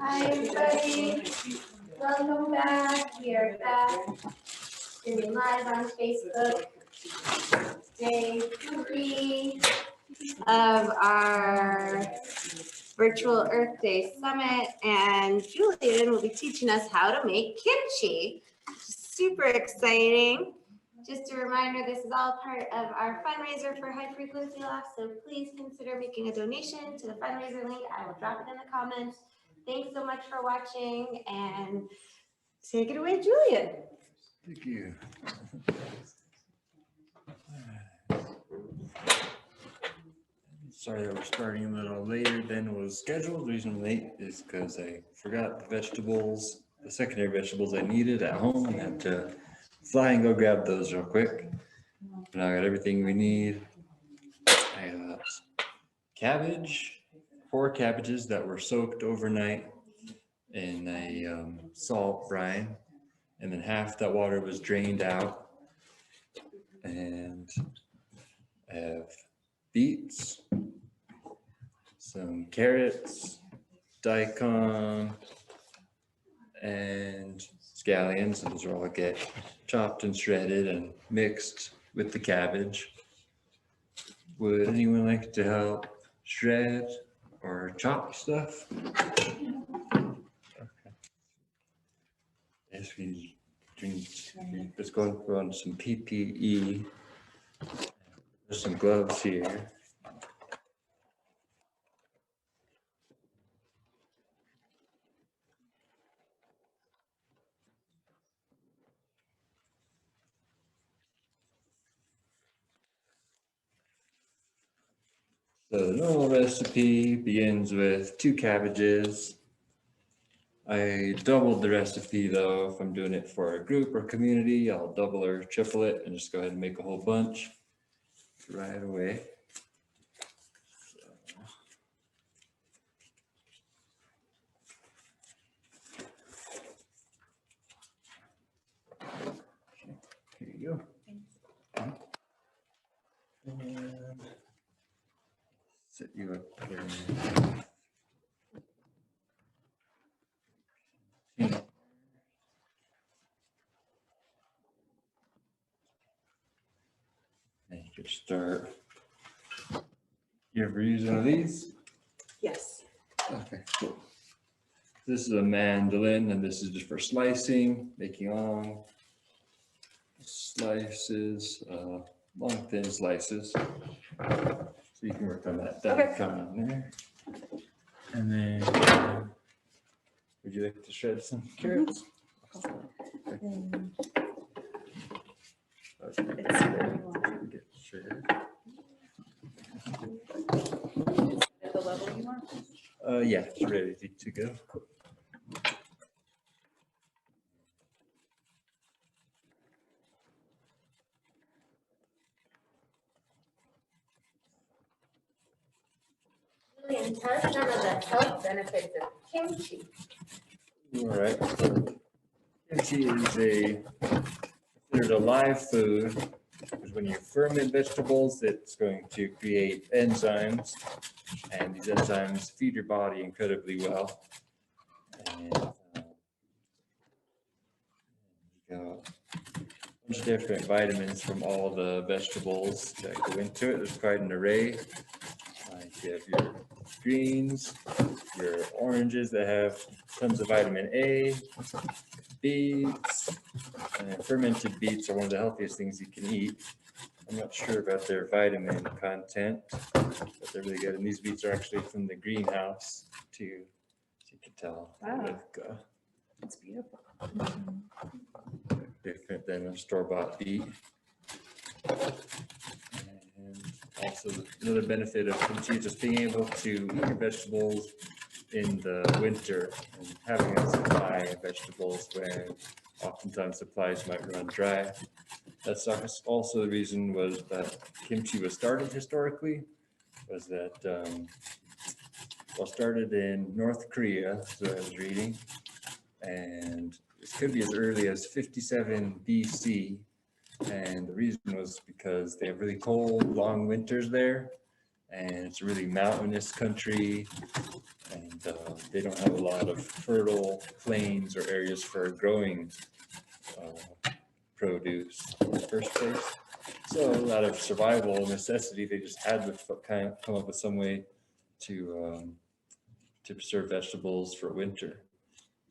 Hi everybody, welcome back. We are back streaming live on Facebook. Day 3 of our virtual Earth Day Summit, and Julian will be teaching us how to make kimchi. Super exciting. Just a reminder, this is all part of our fundraiser for High Frequency Loft, so please consider making a donation to the fundraiser link. I will drop it in the comments. Thanks so much for watching, and take it away, Julian. Thank you. Sorry that we're starting a little later than was scheduled. The reason I'm late is because I forgot the vegetables, the secondary vegetables I needed at home, and had to fly and go grab those real quick. Now I got everything we need. I got cabbage, 4 cabbages that were soaked overnight in a salt brine, and then half that water was drained out. And I have beets, some carrots, daikon, and scallions. And those are all get chopped and shredded and mixed with the cabbage. Would anyone like to help shred or chop stuff? Okay. Yes, we drink. Let's go on some PPE. There's some gloves here. So the normal recipe begins with 2 cabbages. I doubled the recipe though. If I'm doing it for a group or community, I'll double or triple it and just go ahead and make a whole bunch right away. Here you go. And set you up here. And you could start. You ever use one of these? Yes. Okay, cool. This is a mandolin, and this is just for slicing, making long slices, long thin slices. So you can work on that. That'll Okay. come in there. And then, would you like to shred some carrots? Then Okay. it's really long. Get shredded. At the level you want? Yeah, it's ready to go. Julian, tell us some of the health benefits of kimchi. All right. Kimchi is considered a live food because when you ferment vegetables, it's going to create enzymes, and these enzymes feed your body incredibly well. And you got a bunch of different vitamins from all the vegetables that go into it. There's quite an array. You have your greens, your oranges that have tons of vitamin A, beets, and fermented beets are one of the healthiest things you can eat. I'm not sure about their vitamin content, but they're really good. And these beets are actually from the greenhouse too, so you can tell. They Wow. look It's beautiful. different than a store-bought beet. And also another benefit of kimchi is just being able to eat your vegetables in the winter and having a supply of vegetables when oftentimes supplies might run dry. That's also the reason was that kimchi was started historically, was that, well, started in North Korea, so I was reading, and this could be as early as 57 BC. And the reason was because they have really cold, long winters there. and it's a really mountainous country, and they don't have a lot of fertile plains or areas for growing produce in the first place. So out of survival necessity, they just had to kind of come up with some way to preserve vegetables for winter.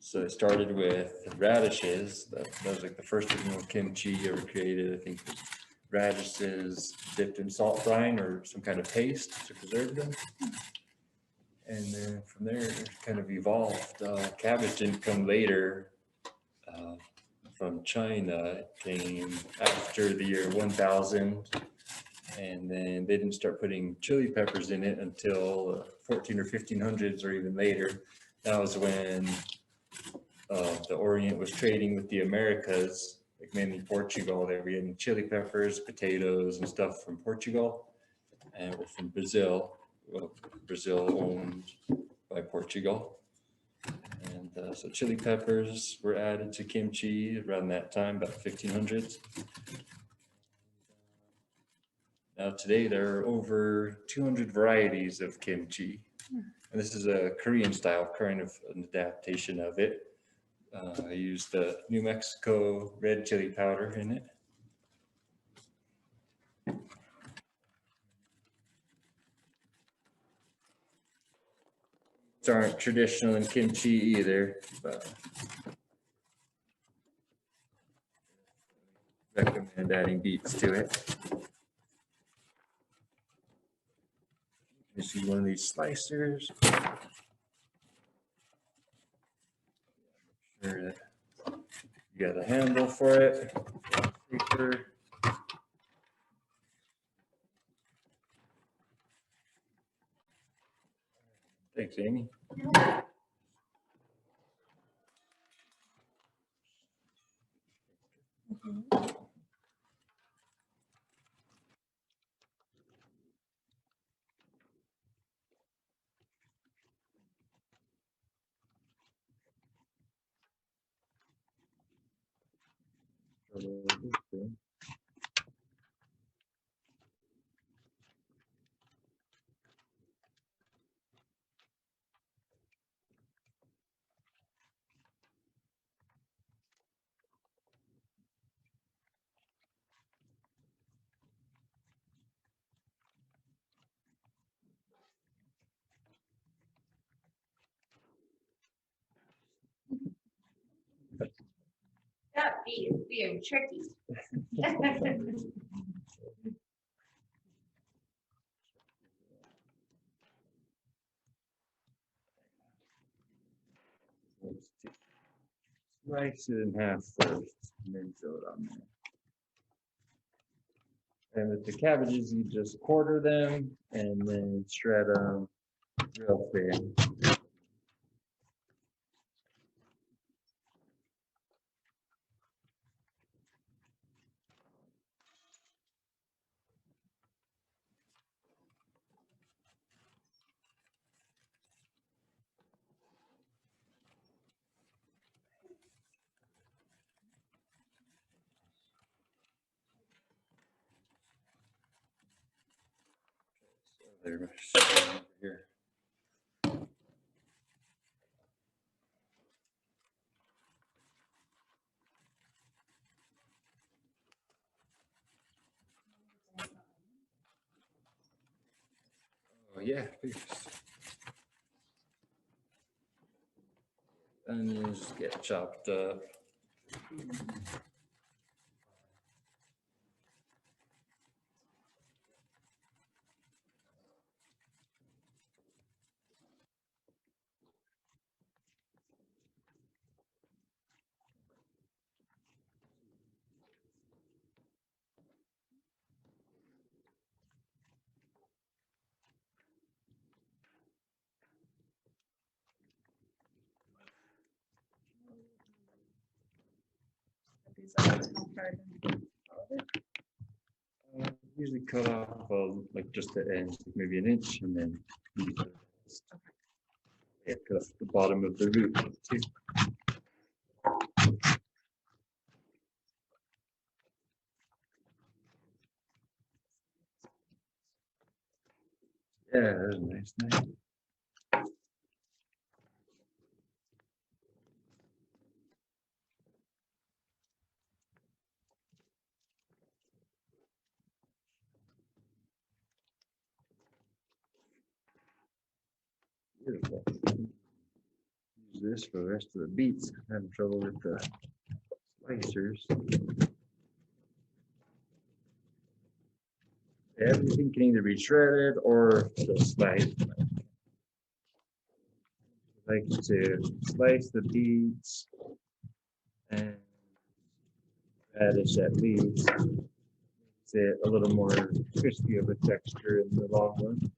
So it started with radishes. That was like the first original kimchi ever created. I think it was radishes dipped in salt brine or some kind of paste to preserve them. And then from there, it kind of evolved. Cabbage didn't come later from China. It came after the year 1000. And then they didn't start putting chili peppers in it until 14 or 1500s or even later. That was when the Orient was trading with the Americas, like mainly Portugal. They were getting chili peppers, potatoes, and stuff from Portugal, and we're from Brazil. Well, Brazil owned by Portugal, and so chili peppers were added to kimchi around that time, about 1500s. Now today there are over 200 varieties of kimchi, and this is a Korean style, kind of an adaptation of it. I use the New Mexico red chili powder in it. These aren't traditional in kimchi either, but recommend adding beets to it. You see one of these slicers. Sure that you got a handle for it. Paper. Thanks, Amy. That bee is being tricky. Slice it in half first, and then throw it on there. And with the cabbages, you just quarter them and then shred them real thin. They're over here. Oh yeah, please. Onions get chopped up. These are how far down? Usually cut off like just the edge, maybe an inch, and then yeah, cut off the bottom of the root too. Yeah, that's nice. Nice. Beautiful. Use this for the rest of the beets. I'm having trouble with the slicers. Everything can either be shredded or just sliced. I like to slice the beets and radish at least. Makes it a little more crispy of a texture in the long run.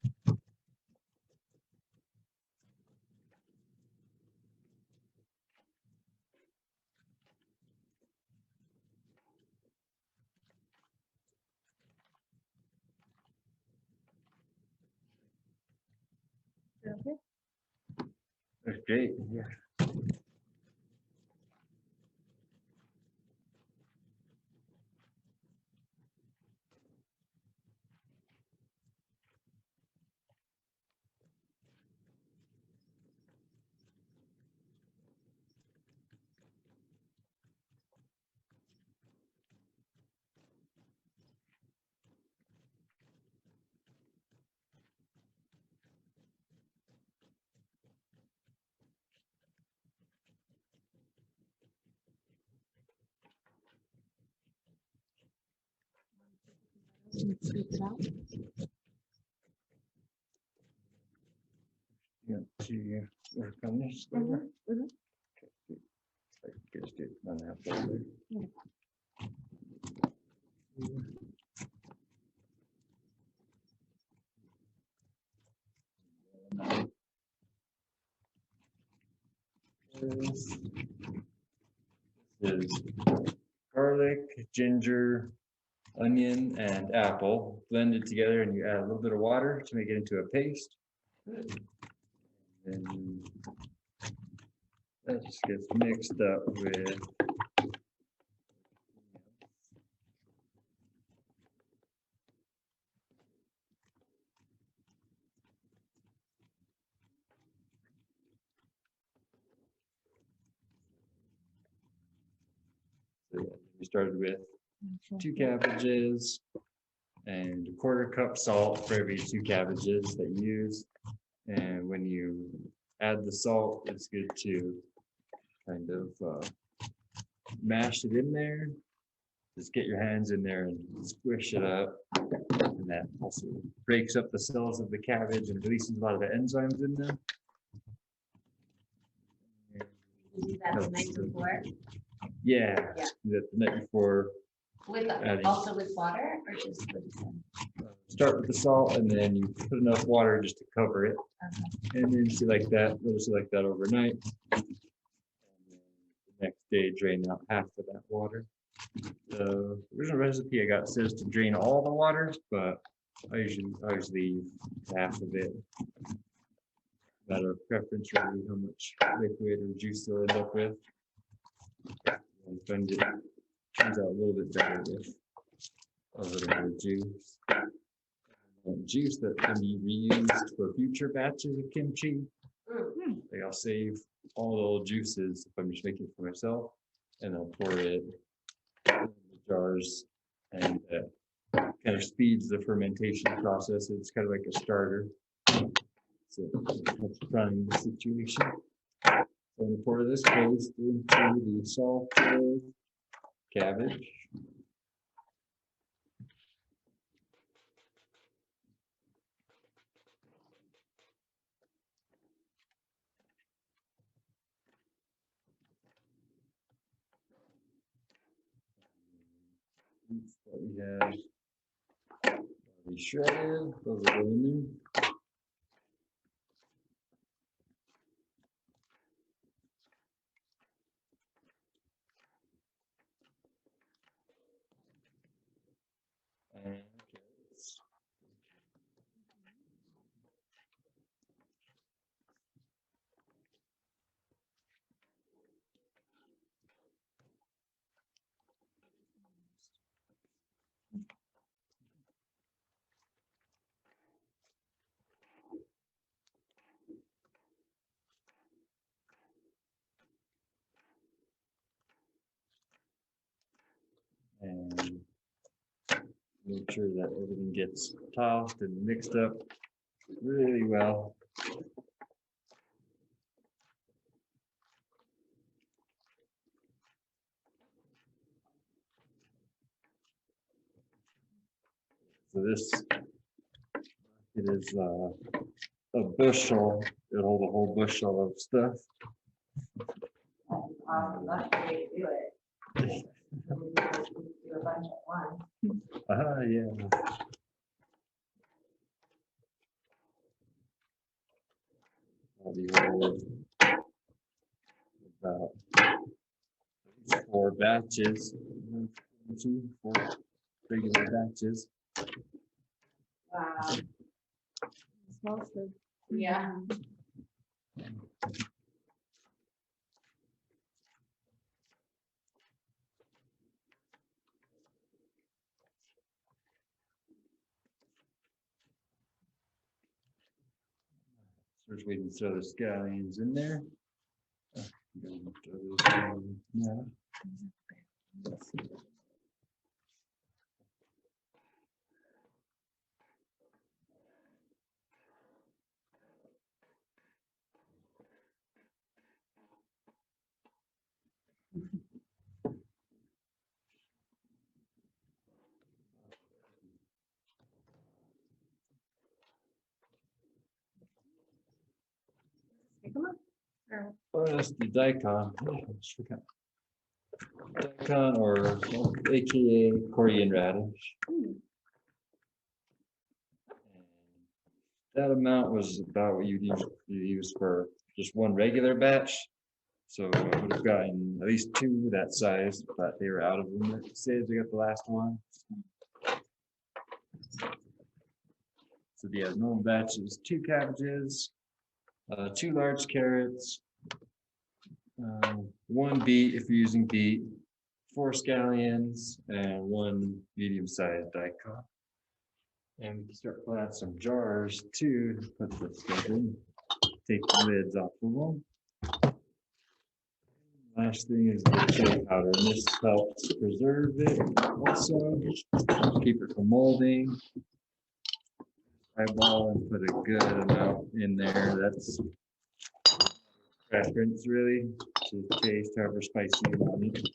Okay. That's great. Yeah. Scoop it out. You want to work on this later? Okay. I can just do it on that folder. This is garlic, ginger, onion, and apple blended together, and you add a little bit of water to make it into a paste. And that just gets mixed up with we started with 2 cabbages and a 1/4 cup salt for every 2 cabbages that you use. And when you add the salt, it's good to kind of mash it in there. Just get your hands in there and squish it up. And that also breaks up the cells of the cabbage and releases a lot of the enzymes in them. You do that the night before Yeah, Yeah. do that the night before. with, Adding. also with water or just with some? Start with the salt and then you put enough water just to cover it. And then see like that, let it sit like that overnight. And then the next day drain out half of that water. The original recipe I got says to drain all the water, but I usually leave half of it. Matter of preference, really, how much liquid or juice you'll end up with. I find it turns out a little bit better with a little bit of juice. And juice that can be reused for future batches of kimchi. Like I'll save all the old juices if I'm just making it for myself, and I'll pour it in the jars, and kind of speeds the fermentation process. It's kind of like a starter. So that's running the situation. So I'm going to pour this paste into the salted cabbage. Beets that we have already shredded, those are going in there. And carrots. Make sure that everything gets tossed and mixed up really well. So this, it is a bushel. It'll hold a whole bushel of stuff. Awesome, that's the way to do it. We do a bunch at once. Yeah. I'll be rolling about 4 batches, 4 regular batches. Wow, Smells good. yeah. So just waiting to throw the scallions in there. Gonna throw those in now. Come on. Oh, that's the daikon. Daikon, or AKA Korean radish. And that amount was about what you use for just one regular batch. So I would have gotten at least 2 that size, but they were out of them. It says we got the last one. So the normal batch is 2 cabbages, 2 large carrots, 1 beet if you're using beet, 4 scallions, and 1 medium-sized daikon. And we can start pulling out some jars too to put this stuff in. Take the lids off of them. Last thing is the chili powder, and this helps preserve it also, keep it from molding. Eyeball and put a good amount in there. That's preference really to taste, however spicy you want it.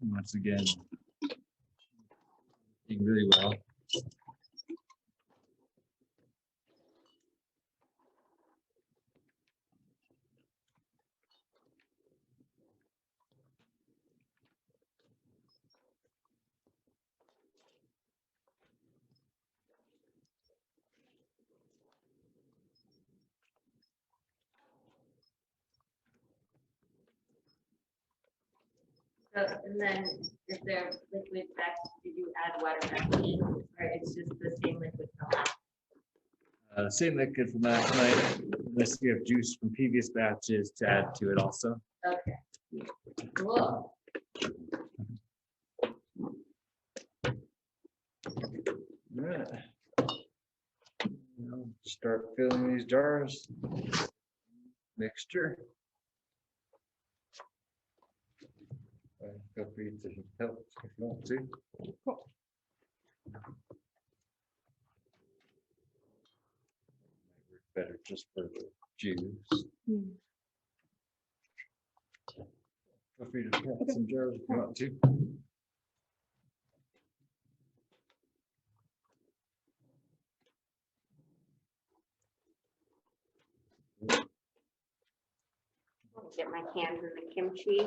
Once again, doing really well. So, and then if they're liquid back, did you add water back in, or it's just the same liquid from last? Same liquid from last night, unless you have juice from previous batches to add to it also. Okay. Cool. Right. Start filling these jars. Mixture. Feel free to help if you want to. Cool. Better just for the juice. Feel free to put some jars if you want to. Get my hands in the kimchi.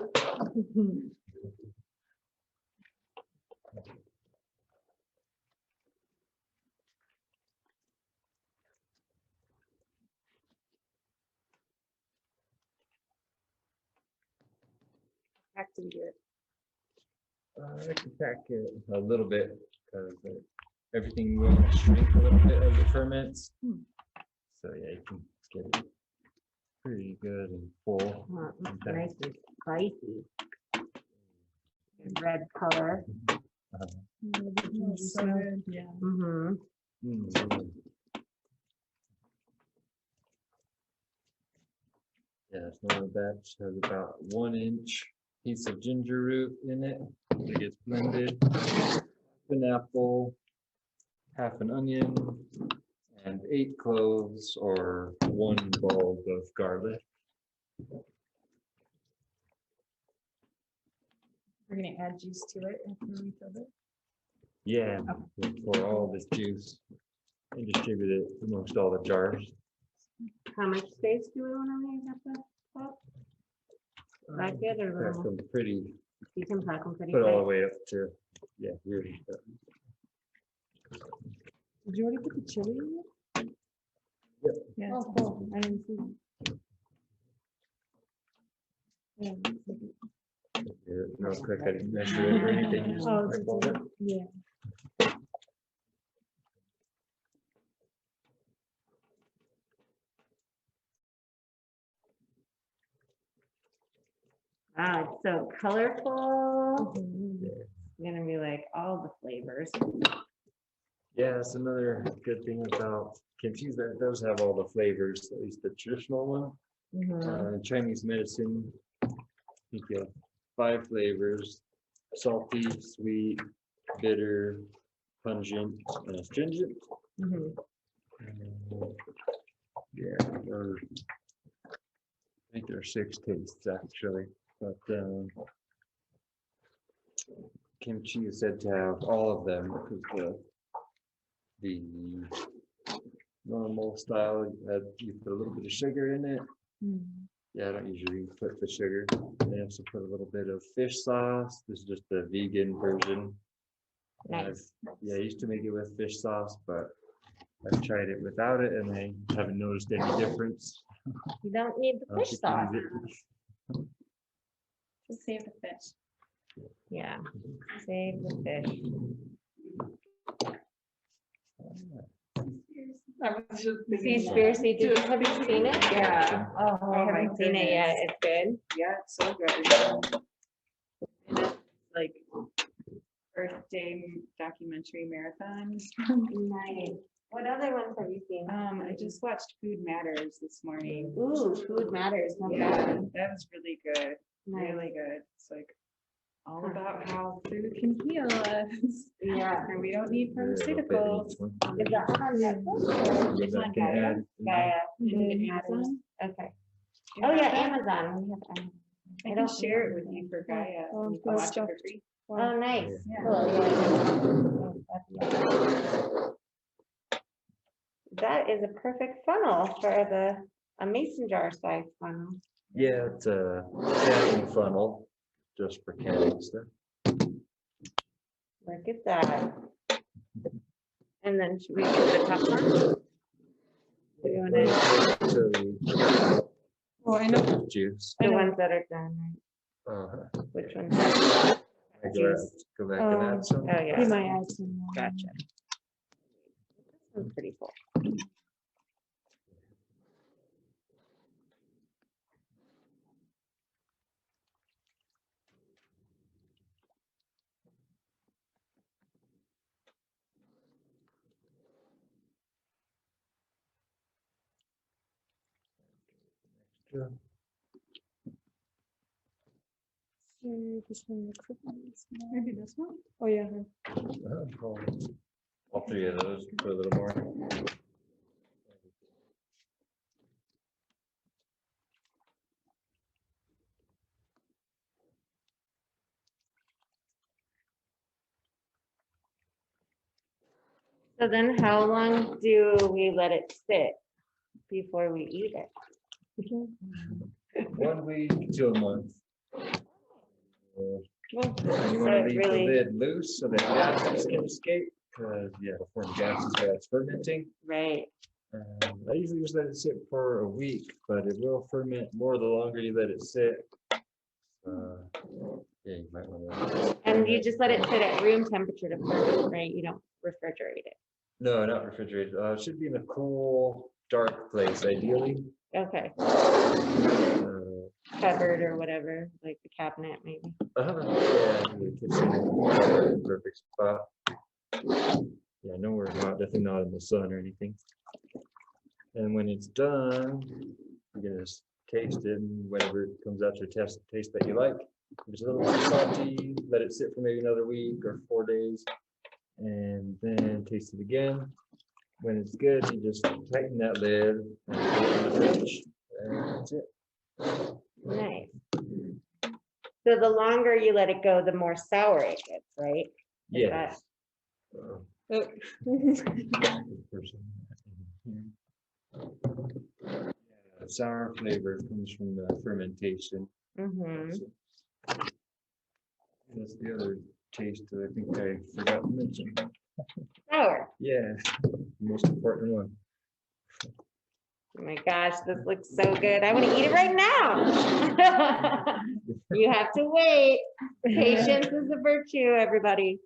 Pack some good. I can pack it a little bit because everything will shrink a little bit as it ferments. So yeah, you can get it pretty good and full. Nice and spicy. Red color. Yeah. Mm-hmm. Mm. Yeah, this normal batch has about 1 inch piece of ginger root in it. It gets blended. An apple, half an onion, and 8 cloves or 1 bulb of garlic. We're gonna add juice to it after we fill it. Yeah, pour all this juice and distribute it amongst all the jars. How much space do we want to leave at the top? Like it or Pack little? them pretty, You can pack them pretty put all the quick. way up to, yeah, really. Did you already put the chili in it? Yep. Yeah. Oh, cool. I didn't see that. Yeah. Real quick, I didn't measure it or anything. just Oh, it's eyeballed it. Yeah. Wow, it's so colorful. Mhm. It's gonna be like all the flavors. Yeah, that's another good thing about kimchi, that it does have all the flavors, at least the traditional one. In Chinese medicine, you get 5 flavors: salty, sweet, bitter, pungent, and astringent. Yeah, I think there are 6 tastes actually, but kimchi is said to have all of them because the normal style you put a little bit of sugar in it. Mhm. Yeah, I don't usually put the sugar. I also put a little bit of fish sauce. This is just the vegan version. Nice. Yeah, I used to make it with fish sauce, but I've tried it without it and I haven't noticed any difference. You don't need the I don't fish think you sauce. use it. Just save the fish. Yeah, save the fish. I was just thinking that. Seaspiracy, have you seen it? Yeah. Oh, I Oh my haven't seen it yet. goodness. It's good. Yeah, it's so good. And it's like Earth Day documentary marathons. Nice. What other ones have you seen? I just watched Food Matters this morning. Ooh, Food Matters. Not Yeah, bad. that was really good. Nice. Really good. It's like all about how food can heal us. Yeah. And we don't need Very little bit in pharmaceuticals. each one. Is that one on Netflix? Maybe I on can Gaia? add- Gaia. Mhm. Matters. Okay. Do you Oh, have yeah, that? Amazon. We have Amazon. I I can don't share it know. with you for Gaia. Oh, You can nice watch it stuff. for free. Oh, nice. Yeah. Cool. That is a perfect funnel for a mason jar size funnel. Yeah, it's a canning funnel, just for canning stuff. Look at that. And then should we do the top one? Do you wanna- So Oh, I know. juice. The ones that are done, Uh, right? Which ones? I Juice. go back and add some. Oh, He yeah. might add some more. Gotcha. That's pretty cool. Yeah. This one looks like this one. Maybe this one? Oh, yeah. All 3 of those, put a little more. So then how long do we let it sit before we eat it? 1 week to a month. Well, And you so want to it leave really- the lid loose so that gases can escape, because yeah, before the gases that's fermenting. Right. I usually just let it sit for a week, but it will ferment more the longer you let it sit. Yeah, you might want to. And you just let it sit at room temperature to ferment, right? You don't refrigerate it. No, not refrigerated. It should be in a cool, dark place, ideally. Okay. Uh, Cupboard or whatever, like the cabinet maybe. yeah, the kitchen, perfect spot. Yeah, nowhere hot, definitely not in the sun or anything. And when it's done, you're gonna just taste, and whenever it comes out to a taste that you like, if it's a little too salty, let it sit for maybe another week or 4 days, and then taste it again. When it's good, you just tighten that lid and put it in the fridge, and that's it. Nice. So the longer you let it go, the more sour it gets, right? Yeah. Oh. The sour flavor comes from the fermentation. Mhm. That's the other taste that I think I forgot to mention. Sour. Yeah, most important one. Oh my gosh, this looks so good. I want to eat it right now. You have to wait. Patience is a virtue, everybody.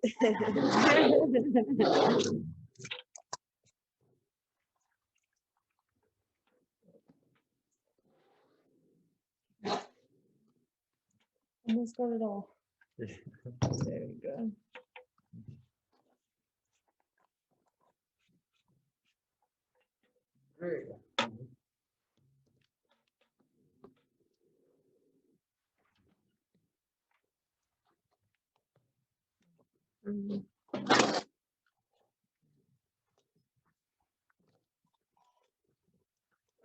Almost got it all. There you go. Great. Mhm.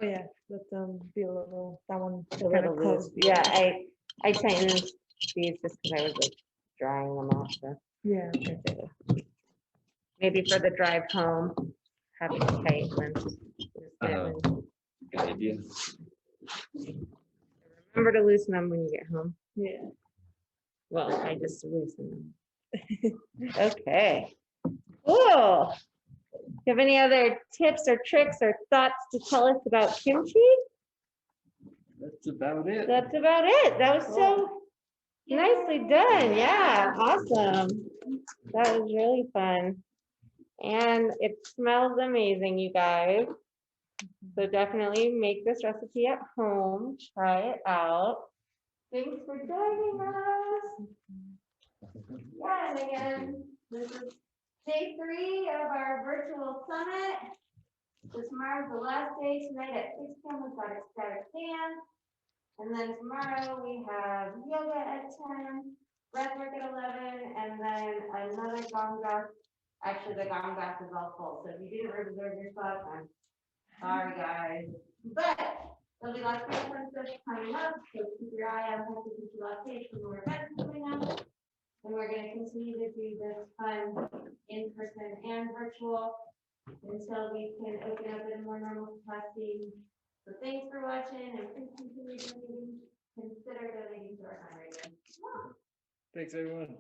Oh yeah, let them be a little, that one A kind little of loose. closed. Yeah, I tightened these just because I was like drying them off. So Yeah. maybe for the drive home, have it tight and then Good idea. remember to loosen them when you get home. Yeah. Well, I just loosen them. Okay. Cool. Do you have any other tips or tricks or thoughts to tell us about kimchi? That's about it. That's about it. That was so nicely done. Yeah, awesome. That was really fun. And it smells amazing, you guys. So definitely make this recipe at home. Try it out. Thanks for joining us. Yeah, and again, this is day 3 of our virtual summit. Tomorrow's the last day. Tonight at 6 p.m. we've got ecstatic dance. And then tomorrow we have yoga at 10, breathwork at 11, and then another gong gas. Actually, the gong gas is all full. So if you didn't reserve your spot, I'm sorry, guys. But there'll be lots of fun stuff coming up. So keep your eye on High Frequency Loft page for more events coming up. And we're going to continue to do this fun in person and virtual until we can open up in more normal capacity. So thanks for watching, and please consider donating to our fundraiser. Thanks, everyone.